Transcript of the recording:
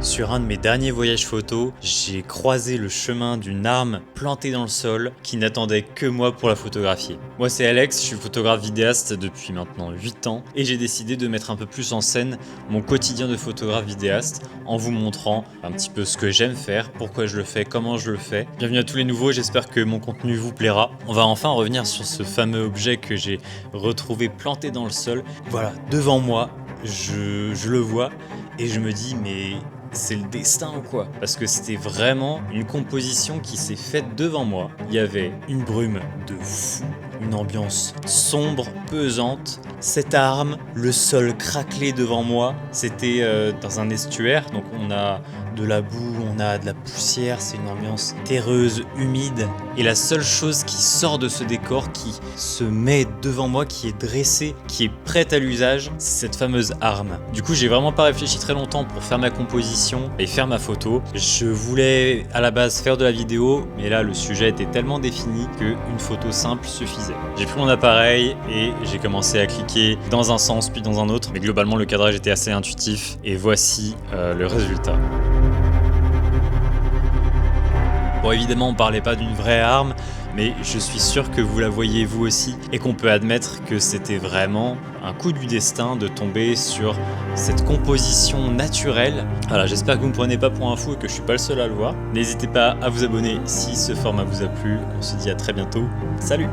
Sur un de mes derniers voyages photo, j'ai croisé le chemin d'une arme plantée dans le sol qui n'attendait que moi pour la photographier. Moi c'est Alex, je suis photographe vidéaste depuis maintenant 8 ans et j'ai décidé de mettre un peu plus en scène mon quotidien de photographe vidéaste en vous montrant un petit peu ce que j'aime faire, pourquoi je le fais, comment je le fais. Bienvenue à tous les nouveaux, j'espère que mon contenu vous plaira. On va enfin revenir sur ce fameux objet que j'ai retrouvé planté dans le sol. Voilà, devant moi, je le vois et je me dis mais c'est le destin ou quoi? Parce que c'était vraiment une composition qui s'est faite devant moi. Il y avait une brume de fou, une ambiance sombre, pesante, cette arme, le sol craquelé devant moi. C'était dans un estuaire, donc on a de la boue, on a de la poussière, c'est une ambiance terreuse, humide. Et la seule chose qui sort de ce décor, qui se met devant moi, qui est dressée, qui est prête à l'usage, c'est cette fameuse arme. Du coup, j'ai vraiment pas réfléchi très longtemps pour faire ma composition et faire ma photo. Je voulais à la base faire de la vidéo, mais là le sujet était tellement défini qu'une photo simple suffisait. J'ai pris mon appareil et j'ai commencé à cliquer dans un sens puis dans un autre, mais globalement le cadrage était assez intuitif et voici le résultat. Bon, évidemment, on parlait pas d'une vraie arme, mais je suis sûr que vous la voyez vous aussi et qu'on peut admettre que c'était vraiment un coup du destin de tomber sur cette composition naturelle. Voilà, j'espère que vous me prenez pas pour un fou et que je suis pas le seul à le voir. N'hésitez pas à vous abonner si ce format vous a plu. On se dit à très bientôt. Salut!